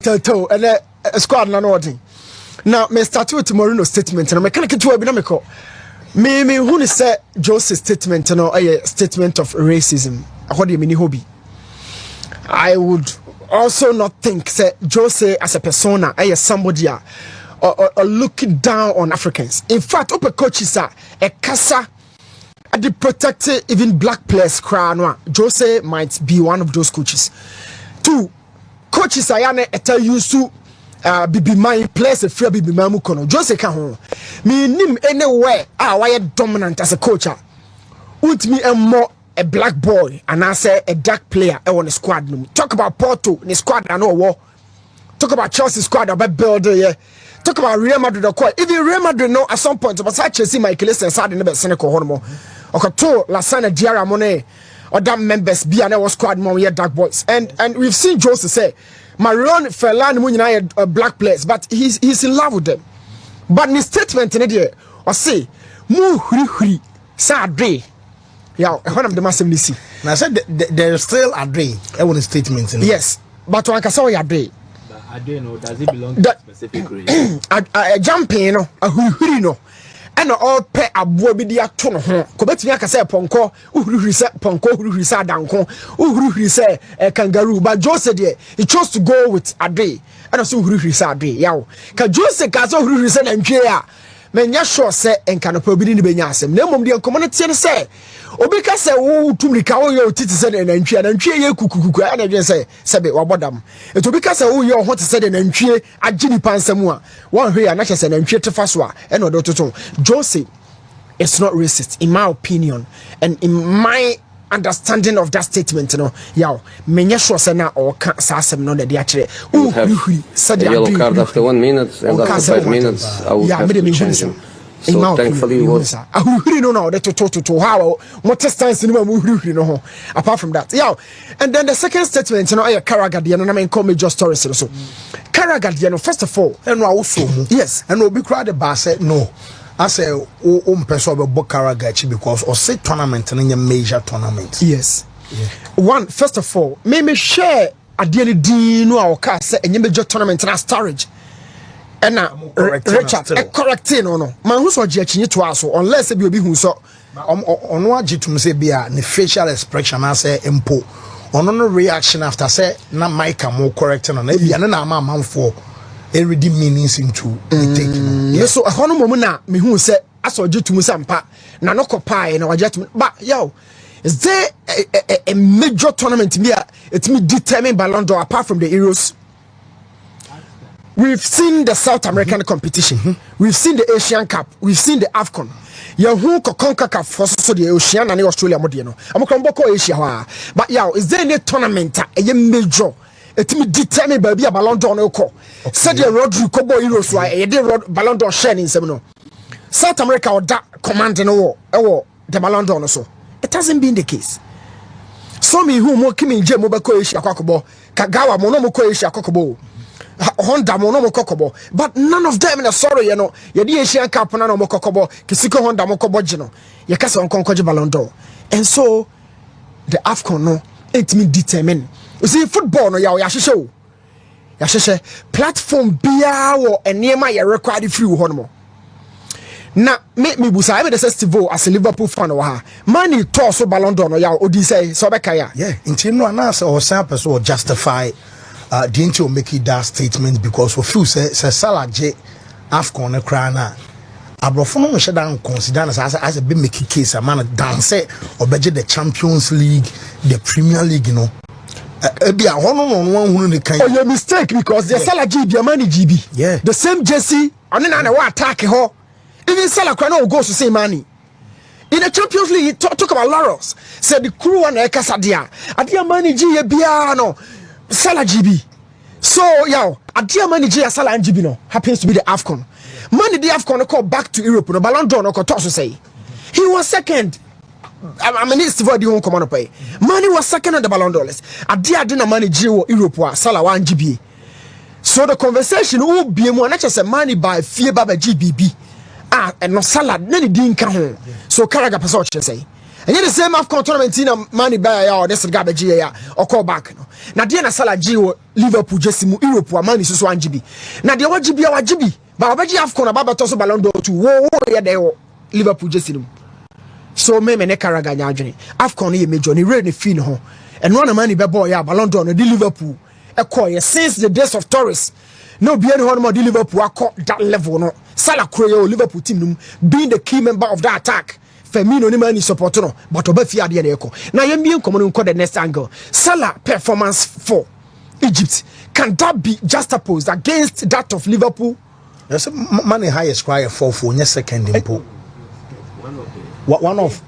Toto and a squad no now me start with Moreno statement and I can get to a binamico. Me who say Jose's statement a statement of racism. What do you mean hobby? I would also not think say Jose as a persona somebody or looking down on Africans. In fact, open coaches are a casa at the protected even black players crown. Jose might be one of those coaches. Two coaches I tell you to be my players a free be mamukono. Jose can home. Me nim anywhere why dominant as a coach. With me a more a black boy and I say a dark player on the squad. Talk about Porto in the squad I know war. Talk about Chelsea squad about builder yeah. Talk about Real Madrid or quite even Real Madrid know at some point but I Chelsea my Kelly and sad in the Senegal Hormo. Okay, to Lasana Diarra Monet or damn members be an squad more yeah dark boys. And we've seen Jose say Marion Ferland Munina black players, but he's in love with them. But in statement in it or say mu huri sad day. Yeah, one of the massive DC. Now I said there's still a day. I want a statement in it. Yes, but one can say a day. I don't know, does it belong to a specific region? A jumping, a huri no. And all pay a boy be the aton home. Cobetia can say ponko, who said ponko, who said danko, who said a kangaroo. But Jose dear, he chose to go with a day. And also who said a day. Yow. Can Jose Caso who said and Jaya. Men ya sure say and can probably be benyasem. No mum dear community and say. Obika say oh to me cow your titty said and tree and tree kuku and again say Sabe or bodam. It will because oh your what said and tree at Jimmy Pansamua. One here and actually and tree to Faswa and or to Jose it's not racist in my opinion and in my understanding of that statement, yaw, many sure say now or can't sassam no that they actually said yellow card after 1 minute and after 5 minutes I would have to change him. So thankfully was no to how what stance in no apart from that. Yeah. And then the second statement, I Karagadian and I mean call me just stories so. Karagadian, first of all, and also yes, and we'll be crowd the bar said no. I say person of Karagachi because or say tournament and in a major tournament. Yes. Yeah. One, first of all, me share a daily no our car say a major tournament and a storage. And now Richard correcting no man who's watching to us unless be who so on what to say be a facial expression I say impo on no reaction after say na mic more correcting on maybe and na man for a redeem meanings into taking yes so a hono moment na me who say aso to mu sampa na no kopai na wajet but yo is there a major tournament me it me determine Ballon d'Or apart from the Euros. We've seen the South American competition. We've seen the Asian Cup. We've seen the AFCON. Yahu Kokonka Cup for so the Ocean and Australia Modiano. I'm going to Asia. But yeah, is there any tournament a major? It me determine by a Ballon d'Or. Said the Rodrigo Kobo Euros, why a Ballon d'Or sharing Semino. South America or that command in war, the Ballon d'Or so. It hasn't been the case. Some who more Kimi J Mobako Asia Kokobo, Kagawa Monomoko Asia Kokobo. Honda mono kokobo but none of them na sorry ye di Asian Cup na no kokobo kisiko Honda mokobo jino ye kasa on konkoje Ballon d'Or and so the AFCON no it me determine you see football no ya hwehwe platform bia wo enema ye record free ho no na me busa I be the festival as a Liverpool fan wa ha money to so Ballon d'Or no ya odi say so be kaya yeah inti no anasa or some person will justify didn't you make it that statement because for few say Salah J AFCON na krana abrofono no she dan consider as a big make case a man dance or budget the Champions League the Premier League you know be a one hunu the kind your mistake because the Salah GB money GB yeah the same jersey and then na attack ho even Salah krana go to say money in the Champions League talk about laurels said the crew and Ekasadia adia money G bia no Salah GB. So yo, adia manager Salah and GB no happens to be the AFCON. Money the AFCON call back to Europe no Ballon d'Or no to say. He was second. I mean it's for the home command pay. Money was second on the Ballon d'Or list. Adia didn't manage Europe wa Salah 1 GB. So the conversation will be more not just money by fear by GBB. And no Salah none didn't come home. So Karaga person say. And yet the same AFCON tournament in money by or this garbage ya or call back no. Na dia na Salah G Liverpool just mu Europe wa money so 1 GB. Na dia wa GB but obeji AFCON ababa to so Ballon d'Or to wo ya there Liverpool just no. So me ne karaga nya adwene. AFCON ye major ni ready fee no ho. And one money be boy ya Ballon d'Or no di Liverpool e call since the days of Torres. No be any one more di Liverpool akọ that level no. Salah Kroyo Liverpool team num being the key member of that attack. Firmino ni mani support no but obafi ade na eko na yemi nkomo no the next angle. Salah performance for Egypt, can that be juxtaposed against that of Liverpool? Yes, money highest cry for second impo. One of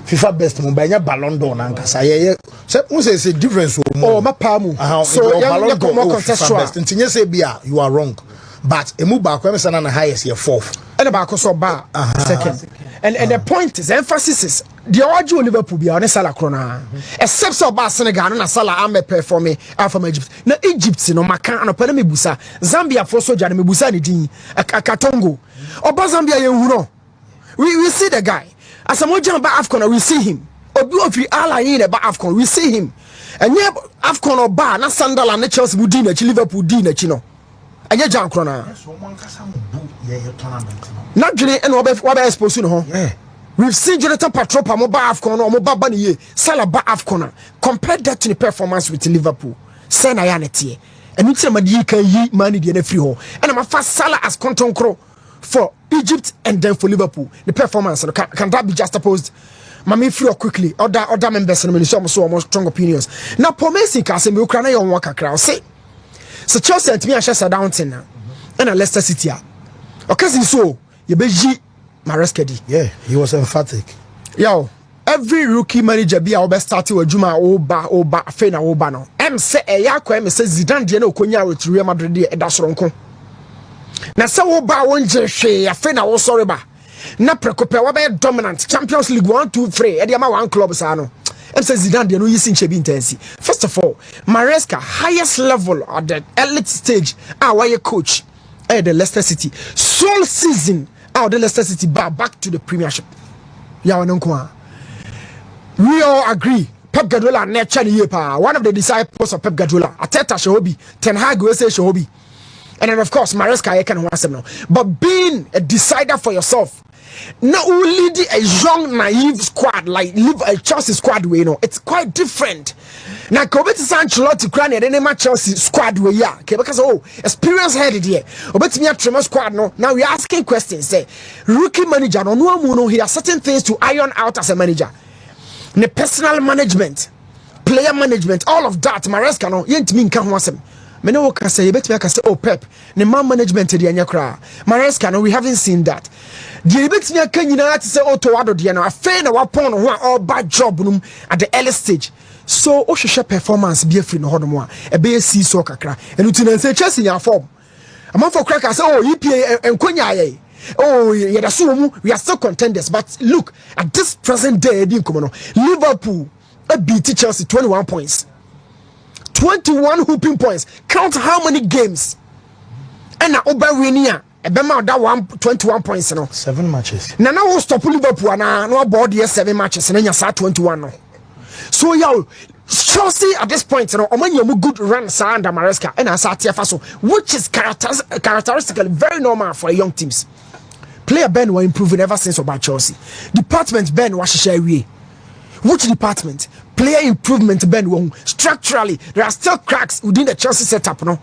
FIFA best Mubanya Ballon d'Or nankasa ye say difference oh mapamu so Ballon d'Or more contextual. You are wrong, but emu ba kwa mesa na highest year fourth and about so ba second and the point is emphasis is the origin Liverpool be on Salah krona except so ba Senegal na Salah am performing from Egypt na Egypt no maka anopa na mebusa Zambia for soja na mebusa ni din akatongo oba Zambia ye hu no we see the guy as a moja ba AFCON we see him obi ofri ala yin ba AFCON we see him and yeah AFCON oba na Sunderland na Chelsea bu din na Liverpool din na chi no anya jan krona not really and what exposed no ho. We've seen Jonathan Patropa mo ba AFCON no mo ba ba ye Salah ba AFCON compare that to the performance with Liverpool say na ya netie and you ma di kan yi mani di na free ho and I'm fast Salah as contonkro for Egypt and then for Liverpool the performance can that be juxtaposed mami free quickly other members no so more strong opinions now Pomesi ka say me ukra na yo won kakra say so Chelsea and me Manchester downton na and Leicester City okay so you be Maresca. Yeah, he was emphatic. Yo, every rookie manager be our best starting with Juma Oba Fena Oba no. Say Ayako say Zidane de no konya with Real Madrid e da soronko. Na say Oba won je hwe Fena wo sorry ba. Na prekope wa be dominant Champions League 1 2 3 e de ma one club sa no. Say Zidane de no yisi nche intensi. First of all, Maresca highest level at the elite stage why coach the Leicester City sole season the Leicester City back to the Premiership. Yeah, we all agree. Pep Guardiola nature one of the disciples of Pep Guardiola. Ateta Shobi, Ten Hag will say Shobi, and then of course Maresca can want them. But being a decider for yourself, not only a young naive squad like live a Chelsea squad way, it's quite different. Now Kobeti Sanchez Crane and any Chelsea squad way because experience headed here. Obeti me a tremor squad no. Now we are asking questions. Say rookie manager no he has certain things to iron out as a manager. The personal management, player management, all of that. Maresca no yent me nka ho asem. Me no can say bet me can say Pep the man management the anya kra. Maresca no we haven't seen that. The bet me can nyina to say to wado de no afei na wapon no ho all bad job num at the early stage. So ohwehwe performance be free no hodomo a be see so kakra enu tina say Chelsea ya form among for crackers EPA enkonya ye yeda so mu we are still contenders but look at this present day Liverpool beat Chelsea 21 points 21 hooping points count how many games and na Oberwinia ebema that 21 points no 7 matches na we stop Liverpool na no board 7 matches na nya 21 no. So yo, Chelsea at this point, you good run under Maresca and Asate which is characteristically very normal for young teams. Player Ben were improving ever since about Chelsea. Department Ben was share which department? Player improvement Ben won structurally. There are still cracks within the Chelsea setup, no.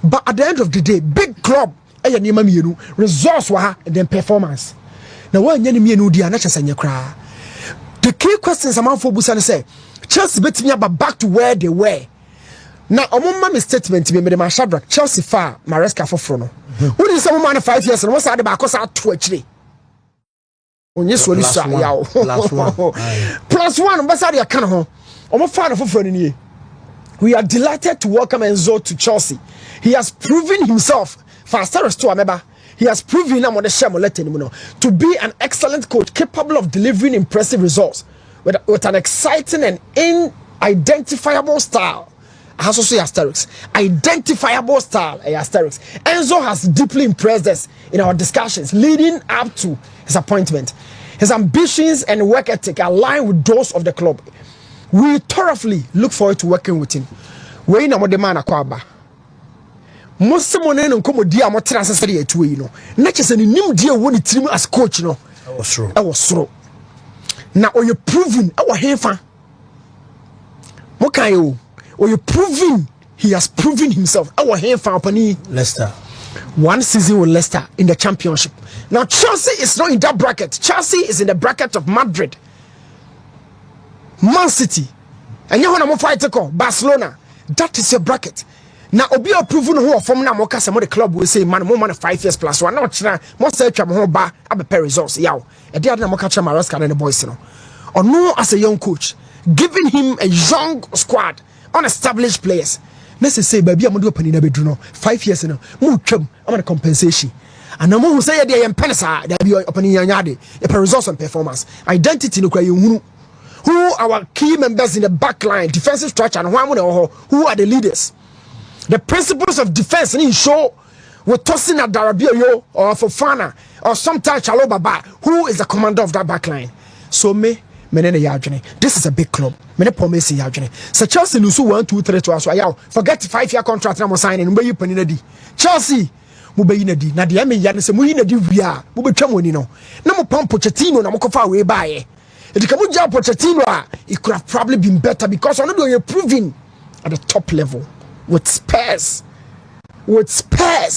But at the end of the day, big club, results were and then performance. Now when you dia na chasanya kra. The key questions among for Busan say Chelsea bet me about back to where they were. Now, my statement me my Shadrach Chelsea far Maresca for frono. Who is some man 5 years and what's out about cause out to actually. Plus one, what's out your can home? Father for front. We are delighted to welcome Enzo to Chelsea. He has proven himself faster to remember. He has proven to be an excellent coach capable of delivering impressive results with an exciting and unidentifiable style. I also say asterisk. Identifiable style, asterisk. Enzo has deeply impressed us in our discussions leading up to his appointment. His ambitions and work ethic align with those of the club. We thoroughly look forward to working with him. We na mo de man akwaba. Most money no komo dia mo tra asese de etu yi no. Na chese ni nim dia wo ni tirim as coach no. I was soro. Na oye proven e wo hefa. Mo kan yo. Oye proven he has proven himself. E wo hefa opani Leicester. 1 season with Leicester in the championship. Now Chelsea is not in that bracket. Chelsea is in the bracket of Madrid, Man City, and you want to fight Barcelona. That is your bracket. Now obi proven who from na mo kasa mo the club will say man more than 5 years plus one. Now mo say twa mo ba abepe results yaw. E dey na mo catch Maresca and the boys no. Or no as a young coach, giving him a young squad, unestablished players. Let's say baby I'm do opening na bedru no 5 years no. Mo twam am na compensation. And no who say dey penisa dey be opening yanyade. E results and performance. Identity no kwa you who are our key members in the back line, defensive structure, and who are the leaders? The principles of defense in show with tossing at Darabio or Fofana or sometimes Chalo Baba, who is the commander of that back line. So this is a big club. Many promise Yajane. So Chelsea Nusu 1, 2, 3 to us. Forget 5-year contract I'm signing and you penny. Chelsea Mubayinadi. Now the Amy say Muinadi we are Mubachamonino. No pump Pochettino, Namokofa way by. If you come down Pochettino, it could have probably been better because I'm not doing proving at the top level with Spurs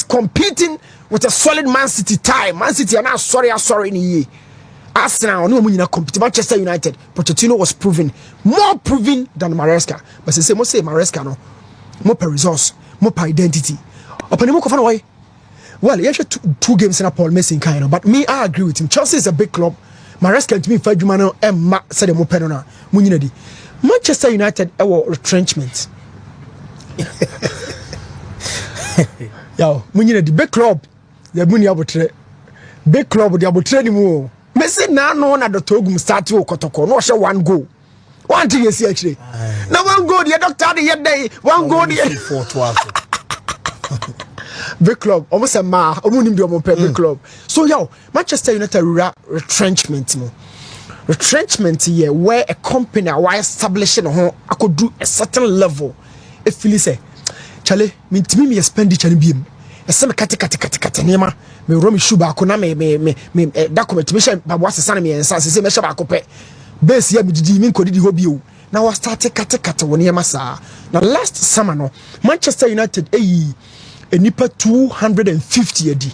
competing with a solid Man City tie. Man City are now sorry in a year. Arsenal no money compete. Manchester United, Pochettino was proven more proven than Maresca. But say Maresca no more per resource, more per identity. Open the move away. Well, he actually two games in a Paul Messi kind of, but me I agree with him. Chelsea is a big club. Maresca to me for Jumano and said the Mopenona Munidi. Manchester United our retrenchment. Yo, Munidi big club. The Muni abutre big club the abutre anymore. Messi now no na the Togum start to Kotoko. No share one goal. One thing is actually. Now one goal the doctor the day. One goal the 4-12. Big club, almost a ma, big club. So yo, Manchester United retrenchment retrenchment here where a company why establishing I could do a certain level. If you say, Charlie, me expenditure in beam. A some kati nema me romi shuba kona me document me share what's the son me and say me shaba kope. Base here me didi me ko didi hobby. Now I started kata when masa. Now last summer no Manchester United a nipa 250 edi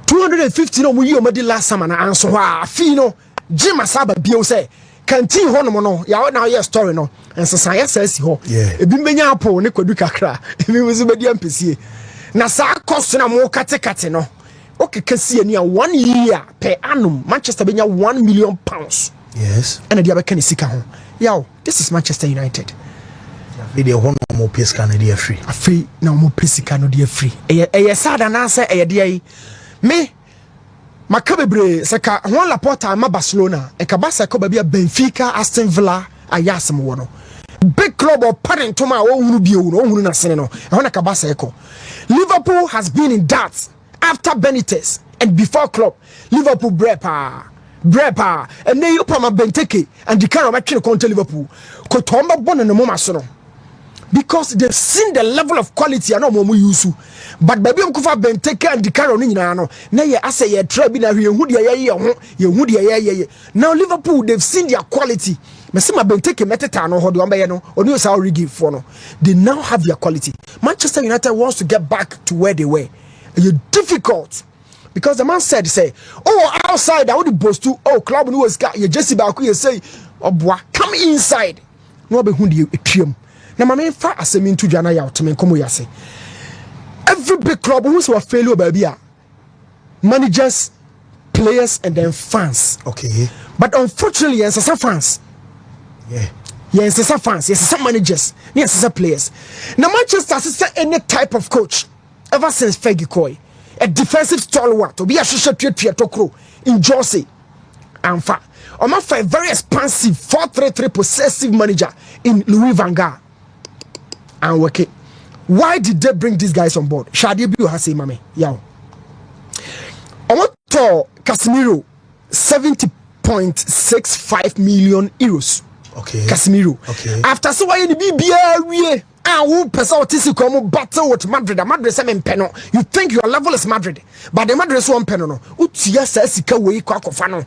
250 no mu yi o madi last summer na anso ha fi no Jim Asaba bio say canteen ho no ya na ya story no ensesan ya sasi ho ebi menya apo ne kwadu kakra ebi musu bedi ampesie na sa cost na mo kate no okeke sie ni a 1 year per annum Manchester benya £1 million. Yes, and dia be kan sika ho yaw this is Manchester United. Video one more pesca no dey free. Afi na mo pesika no dey free. Eye sada na say eye dey me makabebre seka hon Laporta ma Barcelona e ka Barca ko ba bia Benfica, Aston Villa ayasem wo no. Big club or parent to my own bio no hunu na sene no. E hon ka Barca ko. Liverpool has been in that after Benitez and before club. Liverpool brepa and then you pama Benteke and the kind of match contra Liverpool. Ko tomba bon no mo so no. Because they've seen the level of quality and no more use. But baby Mkufa Benteke and the Caro Nina no. Now you say you try be na ye. Now Liverpool they've seen their quality. Mesima Benteke meteta no hodo ambe no. Oni o sa origi for no. They now have their quality. Manchester United wants to get back to where they were. It's difficult. Because the man said say, oh outside I would boast to club no was got you Jesse Baku you say oh boy come inside. No be hu the trium. Na mama fa asemi ntu dwana ya oteme komo yase every big club who's a failure baby managers, players and then fans. Okay, but unfortunately yes some fans fans some managers yes players. Now Manchester is any type of coach ever since Fergie Coy a defensive stalwart to be a shisha tokro in Jersey and fa a very expansive 4-3-3 possessive manager in Louis van Gaal. And work it. Why did they bring these guys on board? Shadi Biu has say, Mame, yow. Omoto Casemiro 70% 1.65 million euros. Okay. Casemiro. Okay. After so why the BBA who person otisi come battle with Madrid. Madrid say peno. You think your level is Madrid, but the Madrid is one peno no. Utia says sika we kwa kofano.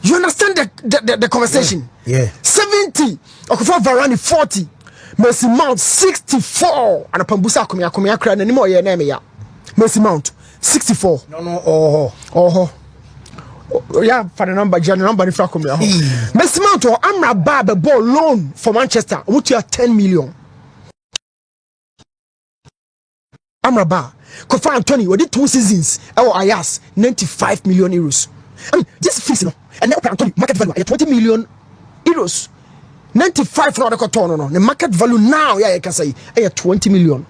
You understand the conversation? Yeah. 70. Okofo Varane 40. Messi Mount 64. And Pambusa Akomea cry anymore ye name ya. Messi Mount 64. No. Yeah, for the number, general number if I come here. Messi Mount or Amra Baba ball loan for Manchester. What you are 10 million. Amra Ba. Kofa Anthony, we did 2 seasons. Oh, Ayas 95 million euros. I mean, this fix no. And now Anthony market value 20 million euros. 95 for the cotton no. The market value now, yeah, I can say 20 million.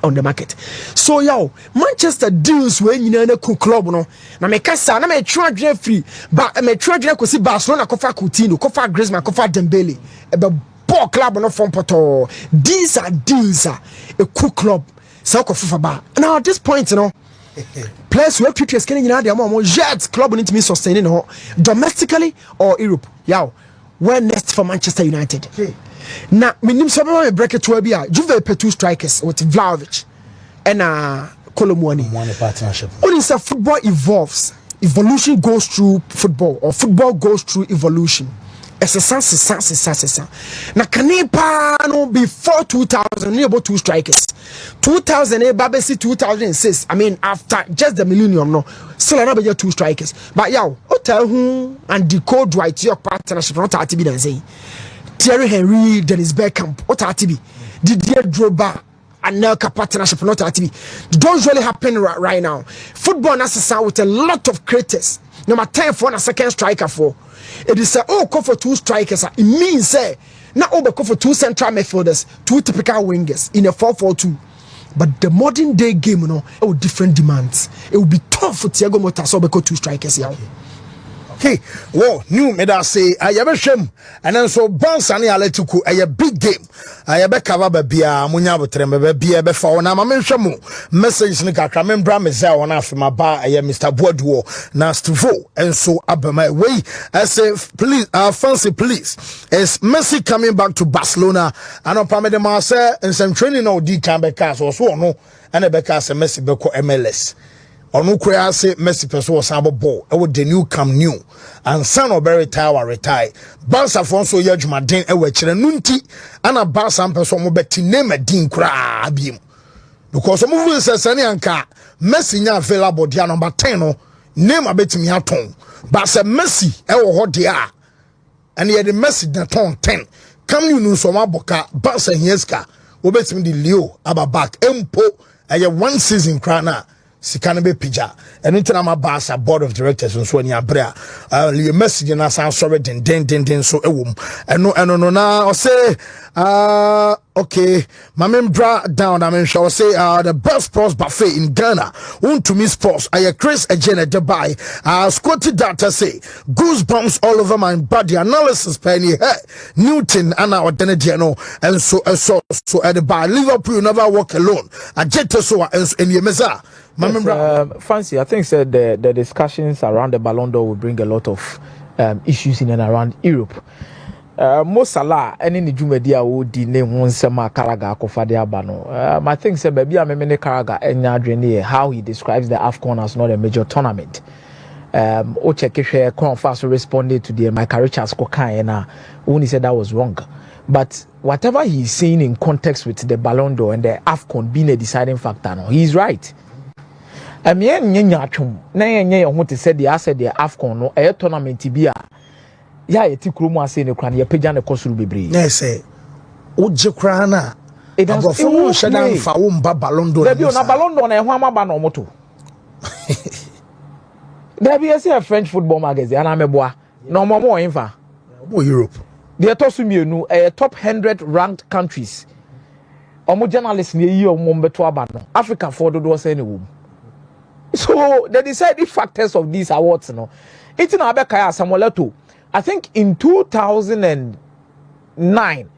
On the market. So yo, Manchester deals when you know cool club no. Na me kasa na me try free, but me try ko si Barcelona ko fa Coutinho, ko fa Griezmann, ko fa Dembele. E be ball club no from Porto. These are deals a cool club. So ko FIFA ba. Now at this point you know, players who treat us you know they are Jets club need to be sustaining no domestically or Europe. Yo, where next for Manchester United? Okay. Now, minim someone break it to a bia. Juve pay 2 strikers with Vlahovic and Kolomwani. One partnership. Only say football evolves. Evolution goes through football, or football goes through evolution. It's a sense. Now, Kanepa no before 2000, near about 2 strikers. 2000, Babesi 2006. I mean, after just the millennium, no, still another 2 strikers. But yeah, hotel who and decode right your partnership not to be done saying. Thierry Henry, Dennis Bergkamp, what are to be? Didier Drogba and Nelka partnership, not to be. Don't really happen right now. Football necessary with a lot of creators. Number 10 for a second striker for. It is call for 2 strikers. It means not over call for 2 central midfielders, 2 typical wingers in a 4-4-2. But the modern day game, you know, it will different demands. It will be tough for Thiago Motta so because 2 strikers here. Okay, well, new me that say I have a shame, and then so bounce and I let you go a big game. I have a cover baby, Munya Trembe, be a before now. I'm message Nika Kramembra Meza on after my bar. I am Mr. Boadu Nastuvo, and so up my way. I say, please, fancy, please. Is Messi coming back to Barcelona? And on Pamela Marseille and some training or D Cambecas or so no, and a Becas and Messi Beco MLS. Onu kura say Messi person was able ball e the new come new and son of very retire Barca fonso ye dwumaden e we kire nunti ana Barca person mo beti name a din kura abiem because some move say sane anka Messi nya available dia number 10 no name abetimi aton but say Messi e wo ho dia and ye the Messi na ton 10 come new no so maboka Barca hieska wo betimi di Leo aba back empo e 1 season kra na Sikanabe Pija, and Internama Barca board of directors and so near Brea. Your message in us, sorry, den so a womb. And no, now say, okay, my membra down. I mean, shall say, the best sports buffet in Ghana. Want to miss sports. I Chris Agena Dubai. Scotty data say, goosebumps all over my body. Analysis penny, Newton, and our Denediano, and so at the bar. Liverpool never walk alone. I jet so and your meza. Yes, Fancy, I think said the discussions around the Ballon d'Or will bring a lot of issues in and around Europe. Most Salah, any Nijumedia would the name one sema Karaga Kofadia Bano. I think said maybe I'm a Karaga and how he describes the AFCON as not a major tournament. Ochekeshe Konfaso responded to the Michael Richards Kokaina when he said that was wrong. But whatever he's saying in context with the Ballon d'Or and the AFCON being a deciding factor, no, he's right. Na yenye want to say the asset the AFCON no a tournament bia ya yeti kromu ase ne kran ye pagya ne kosuru bebre na say oje kran na abofo shedan fa wo mba Ballon d'Or there be na Ballon d'Or na ehwa maba na omoto there be a French football magazine ana meboa na omomo infa Europe the tosu mienu top 100 ranked countries omo journalists ne yi omo mbeto aba no Africa for do say ne wo. So the deciding factors of these awards, no, it's in Abekaya Samuelato. I think in 2009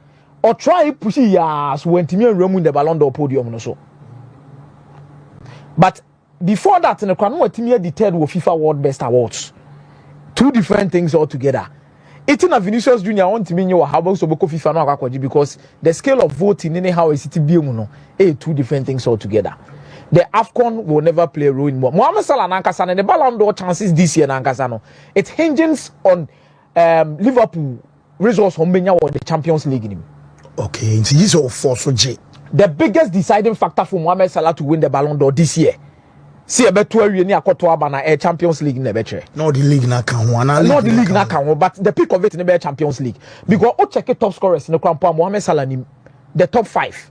or try pushing years when Timmy Remu in the Ballon d'Or podium no so. But before that, in the Crown, Timmy declared with FIFA World Best Awards. Two different things altogether. Eating a Vinicius Junior want to mean you how about so FIFA no akwaji because the scale of voting anyhow is it be no two different things altogether. The AFCON will never play a role in more. Mohamed Salah nankasa and the Ballon d'Or chances this year nankasa no. It hinges on Liverpool results on the Champions League in him. Okay, so this is for so J. The biggest deciding factor for Mohamed Salah to win the Ballon d'Or this year. See a better way ni akoto abana a Champions League in the better. No the league na kan one. Not the league na kan one, but the peak of it in the Champions League. Because o check it top scorers in the Krampa Mohamed Salah ni the top 5.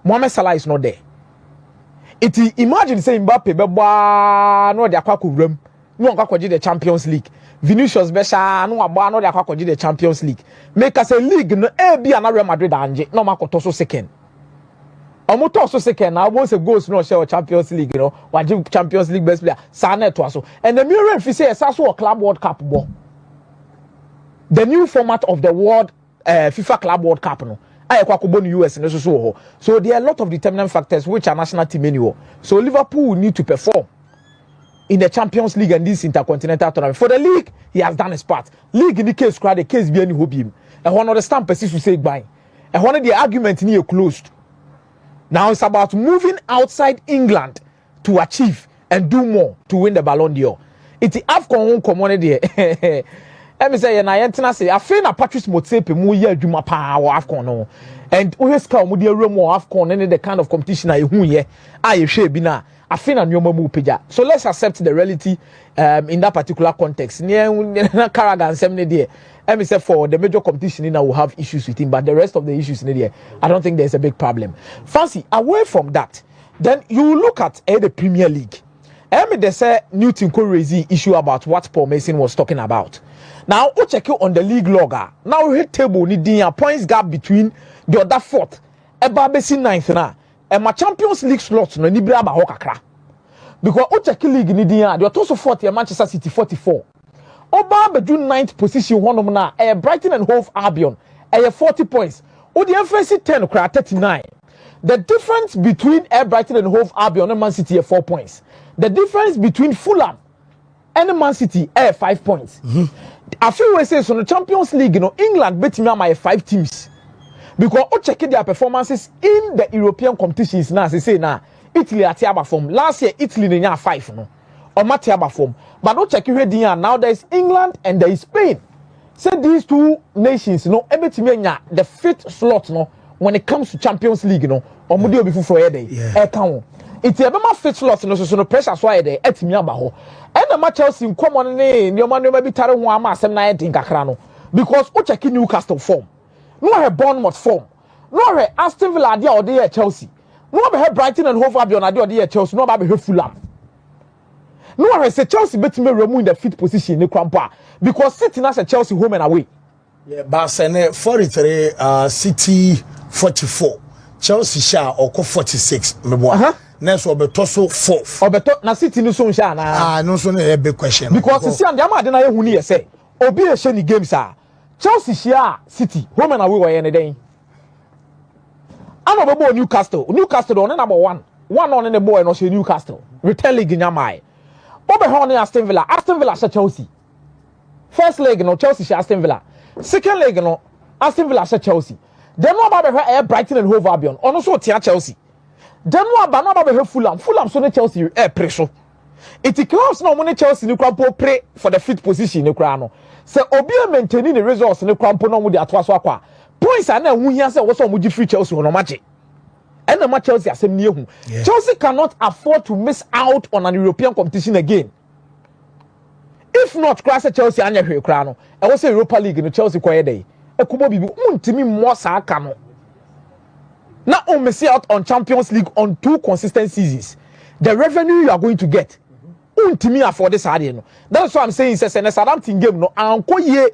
Mohamed Salah is not there. It imagine say Mbappe beba no de akwa kuram. No akwa the Champions League. Vinicius besha no aba no de akwa the Champions League. Make us a league no e bi na Real Madrid anje no makoto so second. Omoto also second now once a goals no share Champions League you know waji Champions League best player sana to aso and the mirror if say a Club World Cup ball the new format of the world FIFA Club World Cup no ayekwa ko bon US no so there are a lot of determinant factors which are national team anyway so Liverpool will need to perform in the Champions League and this intercontinental tournament for the league he has done his part league in the case the case be any hope him and one of the stamp persist to say bye and one of the argument near closed. Now it's about moving outside England to achieve and do more to win the Ballon d'Or. It's the AFCON community. Let me say, I say, I feel na Patrice Motsepe mu ye adwuma pa wa AFCON no. And we ska mu de room AFCON and the kind of competition I hu ye. I share bi na. I feel na nyoma mu peja. So let's accept the reality in that particular context. Near Karagan semne there. Let me say for the major competition now will have issues with him, but the rest of the issues in there, I don't think there's a big problem. Fancy, away from that, then you look at the Premier League. They say Newton Correzi issue about what Paul Mason was talking about. Now, we check it on the league logger. Now we hit table need a points gap between the other fourth, Basi ninth now, and my Champions League slots no nibra ba hokakra. Because we check league need the also 40 Manchester City 44. Oba beju 9th position one na Brighton and Hove Albion 40 points. O the FSC 10 cry 39. The difference between Brighton and Hove Albion and Man City 4 points. The difference between Fulham and Man City 5 points. I feel we say so the Champions League, you know, England beat me my 5 teams. Because o check their performances in the European competitions now. Say now Italy at Tiaba form. Last year Italy they 5 no. Or Matiaba form. But don't check here now there is England and there is Spain. Say these two nations, you know, everything the 5th slot, no, when it comes to Champions League, you know, or Mudio before for day. It's a my 5th slot, you know, so no pressure why they at me about. And the match Chelsea come on in your man maybe Taro Wama 7 Kakrano. Because we check Newcastle form. No have Bournemouth form. No have Aston Villa idea or day at Chelsea. No have Brighton and Hove Albion idea at Chelsea. No have Fulham. No one say Chelsea bet me remove in the 5th position in Krampa because City has a Chelsea home and away. Yeah, Barcelona 43, City 44, Chelsea share or 46. Next will be Tosso 4th. Or beto na City no so share na. No so a big question. Because see and the amade na ehuni ye say obi e share ni games ah. Chelsea share City home and away we any day. Ano be Newcastle. Newcastle on number 1. One on the boy no share Newcastle. Return league nyamai. Obe Horny Aston Villa. Aston Villa share Chelsea. First leg no Chelsea share Aston Villa. Second leg no Aston Villa share Chelsea. Then one about Brighton and Hove Albion. On also tia Chelsea. Then one about Fulham. Fulham so Chelsea pressure. It clubs no money Chelsea no krampo pray for the 5th position no krano. Say obi maintaining the results no krampo no mu di atwa so akwa. Points are na hu hia say wo so mu gi free Chelsea no match. And the match Chelsea asem nie hu. Chelsea cannot afford to miss out on an European competition again. If not, class Chelsea anya hwe kra no. E wo say Europa League no Chelsea kwaye dey. E kubo bibi untimi mo sa aka no. Now on miss out on Champions League on 2 consistent seasons. The revenue you are going to get. Untimi afford this ade no. That's why I'm saying say na Southampton game no anko ye.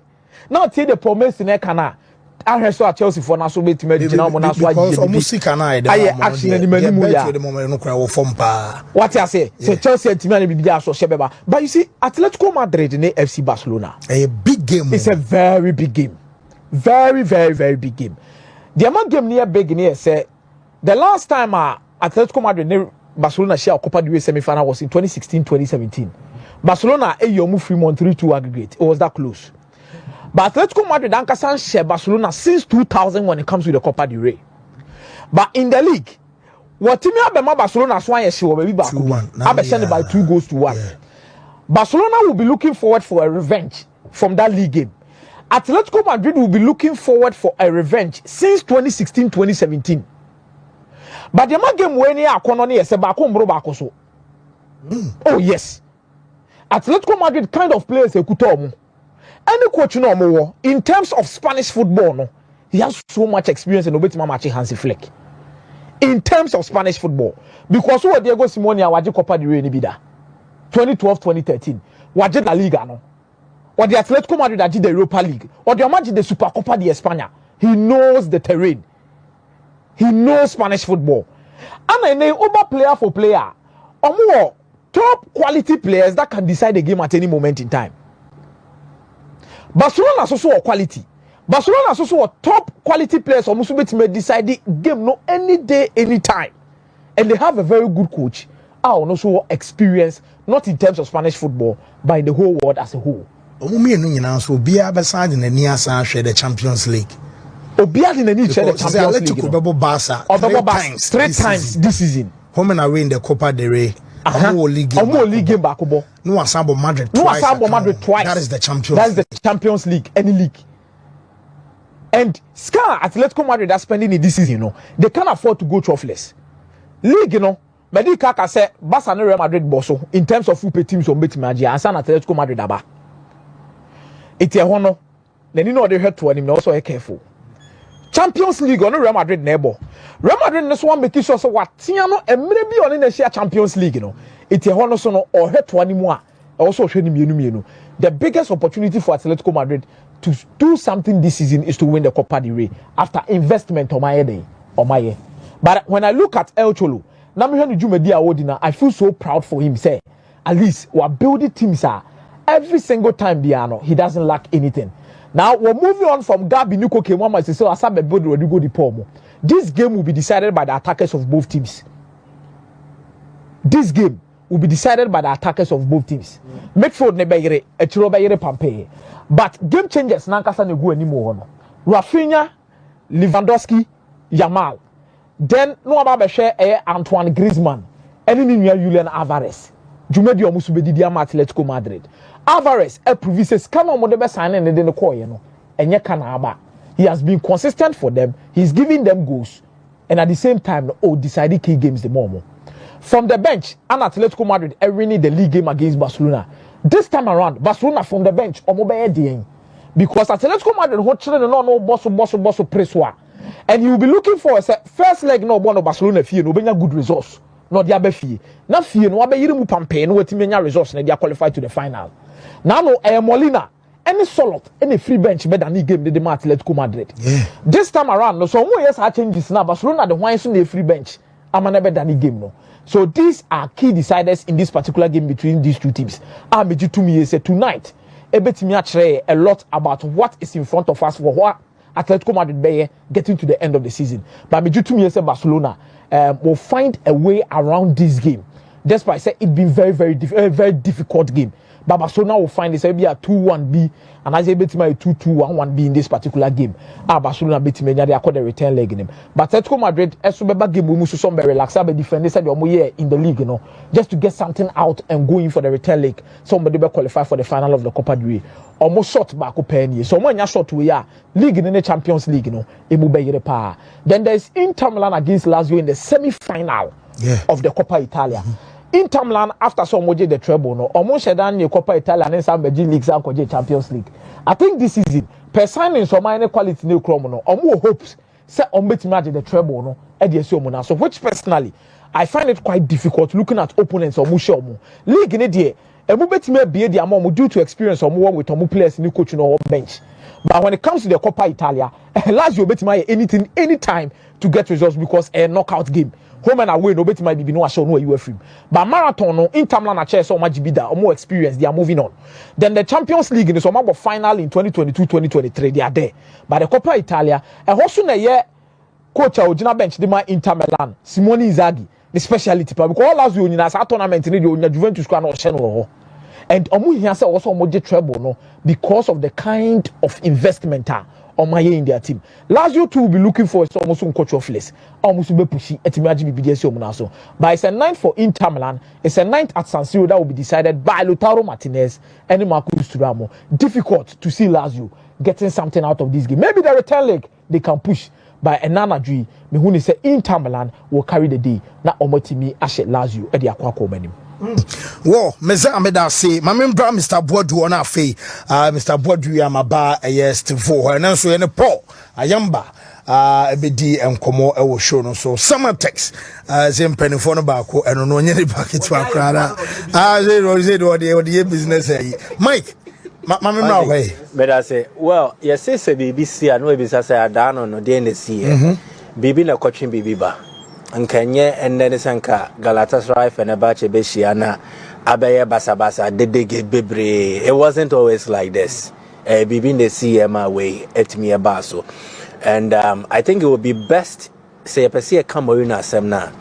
Now take the promise in e kana. I heard so at Chelsea for naso betime gina mo naso aje because musika na aye action ni manimu ya the moment no cry form pa what I say so Chelsea and na bibia so shebeba but you see Atletico Madrid and FC Barcelona a big game. It's a very big game, very big game. The amount game near big near say the last time Atletico Madrid and Barcelona share Copa del Rey semi-final was in 2016-2017 Barcelona a free on 3-2 aggregate. It was that close. But Atletico Madrid Ankasan share Barcelona since 2000 when it comes to the Copa del Rey. But in the league, what team Abema Barcelona swan yes will be back. Abesend by 2-1. Yeah. Barcelona will be looking forward for a revenge from that league game. Atletico Madrid will be looking forward for a revenge since 2016-2017. But the game when you are kononi yes ba ko mbro ba ko so. Oh yes. Atletico Madrid kind of players ekuta omo. Any coach no omo in terms of Spanish football no, he has so much experience in obetima match Hansi Flick. In terms of Spanish football, because what Diego Simeone waje Copa del Rey ni bida 2012-2013 waje La Liga no, or the Atletico Madrid waje the Europa League, or the waje the Supercopa de España. He knows the terrain. He knows Spanish football. And a over player for player, or more top quality players that can decide the game at any moment in time. Barcelona also a quality. Barcelona also a top quality players or Musubet may decide the game no any day, any time. And they have a very good coach. Also experience, not in terms of Spanish football, but in the whole world as a whole. So be beside in the near share the Champions League. Obia in the need share the Champions League. Barca three times this season. Home and away in the Copa del Rey. League game back. No Asabo Madrid twice. That is the Champions. That is the Champions League. Any league. And Scar Atletico Madrid are spending it this season, you know. They can't afford to go troughless. League, you know. Medica can say Barca and Real Madrid bosso in terms of football teams on bet Magia and San Atletico Madrid aba. It's a honor. Then you know they hurt to him. Also, be careful. Champions League on Real Madrid neighbor. Real Madrid next one make sure so what Tiano and maybe on in the share Champions League, you know. It's a honor so no or hurt to anymore. Also showing you. The biggest opportunity for Atletico Madrid to do something this season is to win the Copa del Rey after investment on my day. But when I look at El Cholo, I feel so proud for him. Say, at least we're building teams every single time he doesn't lack anything. Now we're moving on from Gabi Nuko Kemama to say Asabe Boadu Akomea. This game will be decided by the attackers of both teams. This game will be decided by the attackers of both teams. Midfield nebeyere, Echirobayere Pampe. But game changers nankasa ne go anymore. Rafinha, Lewandowski, Yamal. Then no aba share Antoine Griezmann. Any nua Julian Alvarez. Jumedi omusu bedi dia Atletico Madrid. Alvarez provises kama mo de be sign and de call you know. Enye kana aba. He has been consistent for them. He's giving them goals. And at the same time, deciding key games the more. From the bench, and Atletico Madrid winning the league game against Barcelona. This time around, Barcelona from the bench, because Atletico Madrid no boss press. And you will be looking for a first leg no one of Barcelona fee no good results. Not the other fee. Not fee no be you campaign no timenya results and they are qualified to the final. Now no Molina. Any solid, any free bench better than the game the Atletico Madrid. Yeah. This time around, no, so yes, I changes now. Barcelona the one in the free bench. I'm better than the game no. So these are key deciders in this particular game between these two teams. To me say tonight, a lot about what is in front of us for what Atletico Madrid be getting to the end of the season. But to me say Barcelona will find a way around this game. Despite say it being very difficult game. But Barcelona will find this maybe a 2-1B and I say bet my 2-2-1-1B in this particular game. Barcelona bet me they accord the return leg in him. But Atletico Madrid esubeba game we must some relax be defend said year in the league, you know, just to get something out and go in for the return leg. Somebody be qualify for the final of the Copa del Rey. Almost short back up penny. So when you short we are league in the Champions League, you know, it will be power. Then there's Inter Milan against Lazio in the semi-final of the Coppa Italia. Inter Milan after some moje the treble no almost shedan the Coppa Italia and some Belgian leagues and Champions League. I think this season per signing some minor quality new chrome no hopes say betting the treble no e dey see omo. So which personally I find it quite difficult looking at opponents or omo league in there emu betime be the amount due to experience or more with omo players new coach no bench. But when it comes to the Coppa Italia, Lazio betime anything anytime to get results because a knockout game. Home and away, no bet might be no show no you free. But marathon no Inter Milan a chair so much bida or more experience. They are moving on. Then the Champions League in the summer final in 2022-2023 they are there. But the Coppa Italia, a also na year coach Ojina bench the man Inter Milan Simone Inzaghi the speciality because all Lazio in as tournament in the Juventus can no channel. and omu here say also omo je treble no because of the kind of investment in their team. Lazio too will be looking for almost uncontrollable. Almost be pushy. Etimiaji BDS Omunaso. But it's a 9 for Inter Milan. It's a 9 at San Siro that will be decided by Lautaro Martinez and Marcus Thuram. Difficult to see Lazio getting something out of this game. Maybe the return leg they can push. By Enana Dri, Mihuni say Inter Milan will carry the day. Na omotimi ashe Lazio edi akwako menim. Wo meza ameda say my membra Mr. Boadu on afi Mr. Boadu ya maba yes to for and so ene Paul ayamba ebedi enkomo e wo show no so summer text zem penifo no ba ko eno no nyere bucket wa krana say do the business Mike my membra way better say well yes say BBC anu ebisa say adano no dey na see bibi na kotwin bibi ba nkanye enne sanka Galatasaray Fenerbahce beshia na abeye basabasa dedege bebre. It wasn't always like this. Bibi na CMA way etimi baso. And I think it would be best say a Cameroon asem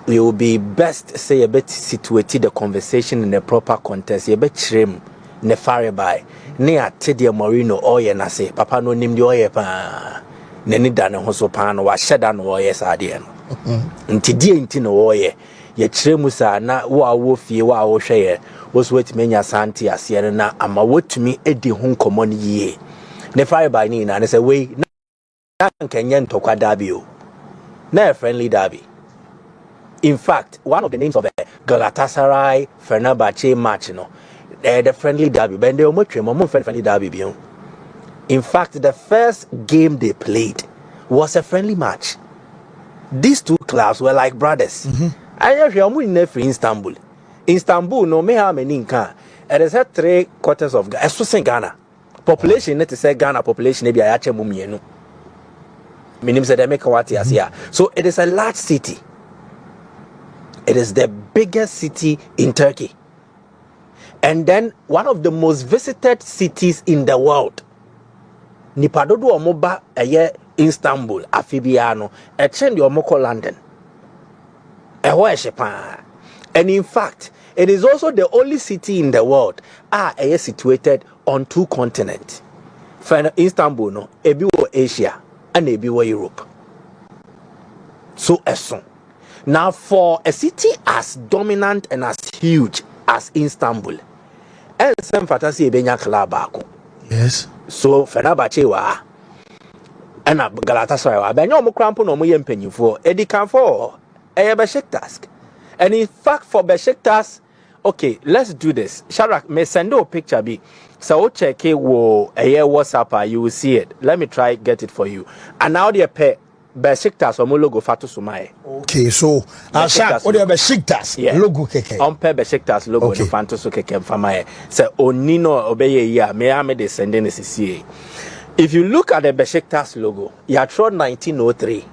it would be best say a bit situate the conversation in a proper context. A bit trim ne fare by ne atede Morino oye na say papa no nim de oye pa ne ni da ne ho so pa no wa hyeda no oye sade no ntidie nti no oye ye kire musa na wo fie wo hweye wo so wetime nya santi ase na ama wotumi edi ho nkomo ne yie ne fare by ni na ne say we na nkanye ntokwa derby o na a friendly derby. In fact, one of the names of a Galatasaray Fenerbahce match the friendly derby but they almost friendly derby. In fact, the first game they played was a friendly match. These two clubs were like brothers. I am in Istanbul. Istanbul, no me how many can. It is 3/4 of Ghana. Population, let us say Ghana population, maybe I actually mumienu. Minim said they make so it is a large city. It is the biggest city in Turkey. And then one of the most visited cities in the world. Nipadodo omoba eye Istanbul, Afibiano, a change omoko London. And in fact, it is also the only city in the world situated on 2 continents. Istanbul no, ebiwo Asia and ebiwo Europe. So now for a city as dominant and as huge as Istanbul, and some fantasy ebenya club. Yes. So Fenerbahce wa and Galatasaray wa benyo mo krampo no mo ye mpanyifo edi kan for Besiktas. And in fact for Besiktas, okay, let's do this. Shadrack, me send a picture be. So check wo WhatsApp, you will see it. Let me try get it for you. And now they pay Besiktas or logo fatu sumaye. Okay, so Ashak, what Besiktas logo keke. On pay Besiktas logo okay. Fanto so keke famaye. So onino obeye ya me de sending CCA. If you look at the Besiktas logo, you are thrown 1903.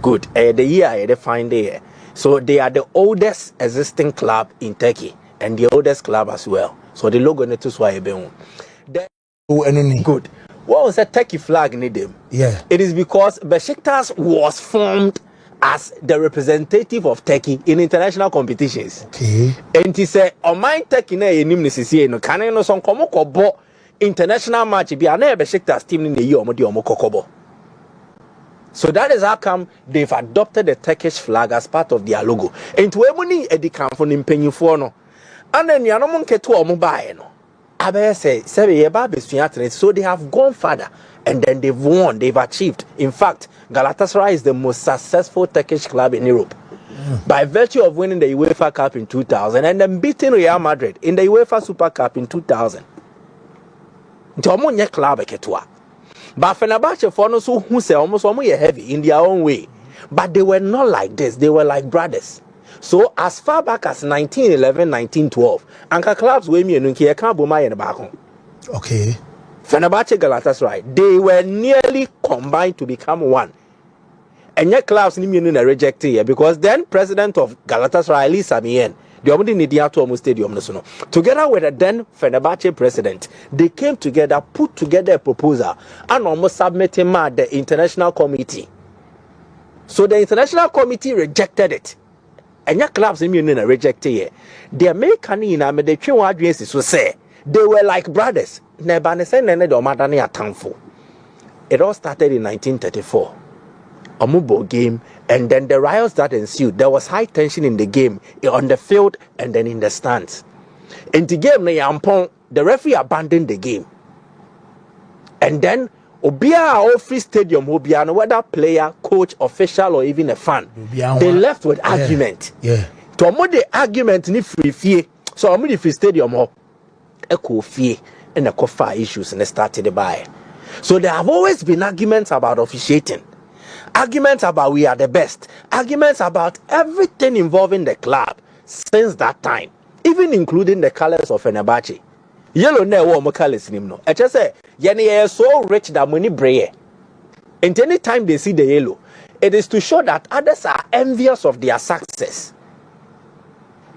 Good. The year they find there. So they are the oldest existing club in Turkey and the oldest club as well. So the logo need to swipe good. What was that Turkey flag in them? Yeah. It is because Besiktas was formed as the representative of Turkey in international competitions. Okay. And he said, "On my Turkey na enim nisisi no kan no son komo kobo international match bi ana Besiktas team in the year omo di omo kokobo." So that is how come they've adopted the Turkish flag as part of their logo. And to emuni edikan for nimpenyifo no. And then yanomon keto omo bae no. So they have gone further and then they've won, they've achieved. In fact, Galatasaray is the most successful Turkish club in Europe. By virtue of winning the UEFA Cup in 2000 and then beating Real Madrid in the UEFA Super Cup in 2000. But Fenerbahce for so who say almost heavy in their own way. But they were not like this, they were like brothers. So as far back as 1911, 1912, Anka clubs we me nunki can't bo my back home. Okay. Fenerbahce Galatasaray, they were nearly combined to become one. And yet clubs ni me rejected here because then president of Galatasaray, Ali Samien, the Omudi Nidiato Stadium, together with the then Fenerbahce president, they came together, put together a proposal, and almost submitted to the international committee. So the international committee rejected it. and your clubs immune reject here. The American in the twin adrians so say they were like brothers. Never ne say nene do madani atamfo. It all started in 1934. A mobile game, and then the riots that ensued. There was high tension in the game, on the field, and then in the stands. In the game, the referee abandoned the game. And then, Obia free stadium, Obia, whether player, coach, official, or even a fan, they left with argument. Yeah. To avoid the argument, ni free fee. So I'm free stadium, echo fee, and the coffee issues, and they started by. So there have always been arguments about officiating. Arguments about we are the best. Arguments about everything involving the club since that time, even including the colors of Fenerbahce. Yellow ne wo mo colors nim no. E say yene so rich that money braye. And any time they see the yellow, it is to show that others are envious of their success.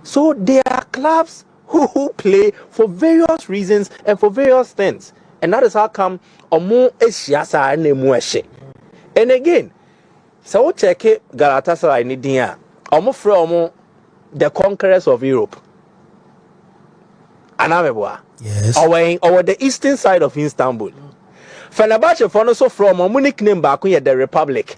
So there are clubs who play for various reasons and for various things, and that is how come omo ehia and emu ehye. And again, so check it, Galatasaray ni dia. Omo from the conquerors of Europe. Anameboa. Yes. Our the eastern side of Istanbul. Fenerbahce for also from omo nickname back here the Republic.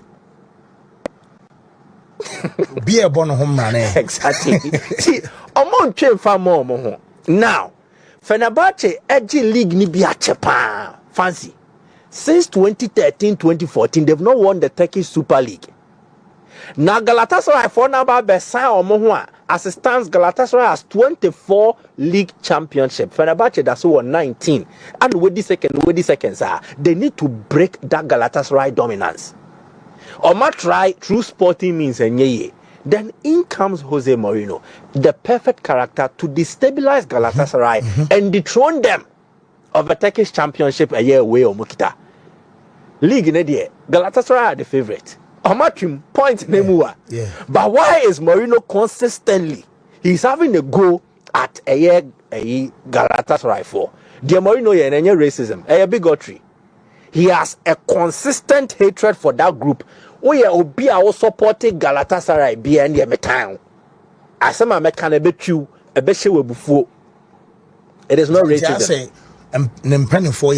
Be a bon home run. Exactly. See, omo ntwe fa mo ho. Now, Fenerbahce edge league ni bi achepa. Fancy. Since 2013-2014, they've not won the Turkish Super League. Now Galatasaray for number besan omo as it stands, Galatasaray has 24 league championship. Fenerbahce that's won 19. And with the seconds they need to break that Galatasaray dominance. Oma try through sporting means and then in comes Jose Mourinho, the perfect character to destabilize Galatasaray and dethrone them of a Turkish championship a year away or Mukita. League in the Galatasaray are the favorite. Omatrim point Nemua. Yeah. But why is Mourinho consistently? He's having a go at a year Galatasaray for. The Mourinho and any racism, a bigotry. He has a consistent hatred for that group. We are Obia supporting Galatasaray behind the metan. As some American bet you a beshe before. It is not racism. For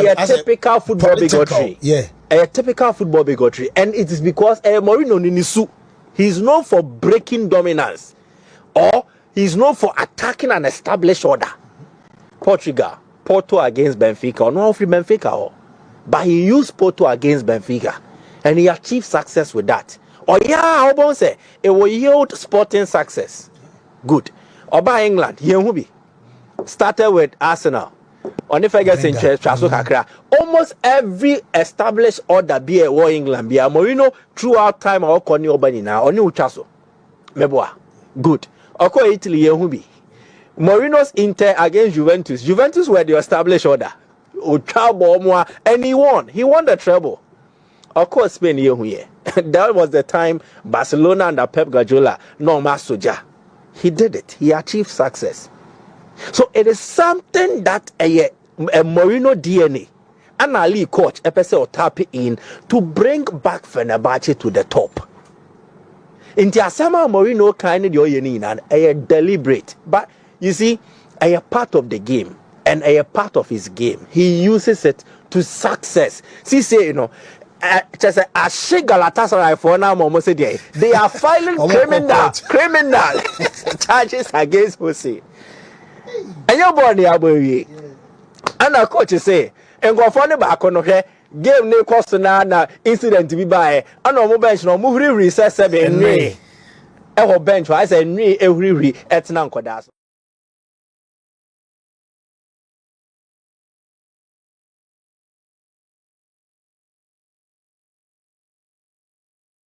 a typical football bigotry. Yeah. A typical football bigotry. And it is because Mourinho Ninisu, he's known for breaking dominance, or he's known for attacking an established order. Porto against Benfica, or no free Benfica, but he used Porto against Benfica, and he achieved success with that. Or yeah, how say it will yield sporting success. Good. Or by England, here will be. Started with Arsenal. On the figures in almost every established order be a war England be a Mourinho throughout time or Conny Obani now or New Chasso. Meboa. Good. Oko Italy Yehubi. Mourinho's Inter against Juventus. Juventus were the established order. And he won. He won the treble. Of course, Spain Yehuye. That was the time Barcelona under Pep Guardiola, no Masoja. He did it. He achieved success. So it is something that a Mourinho DNA and a league coach episode tap in to bring back Fenerbahce to the top. In the Asama Mourinho kind of a deliberate, but you see, a part of the game and a part of his game, he uses it to success. See, say just a Galatasaray for now, they are filing criminal charges against Jose. And your body aboye. And our coach say, and go for the back on game ne cost na incident be by and no bench no move recess 7 bench I say every etna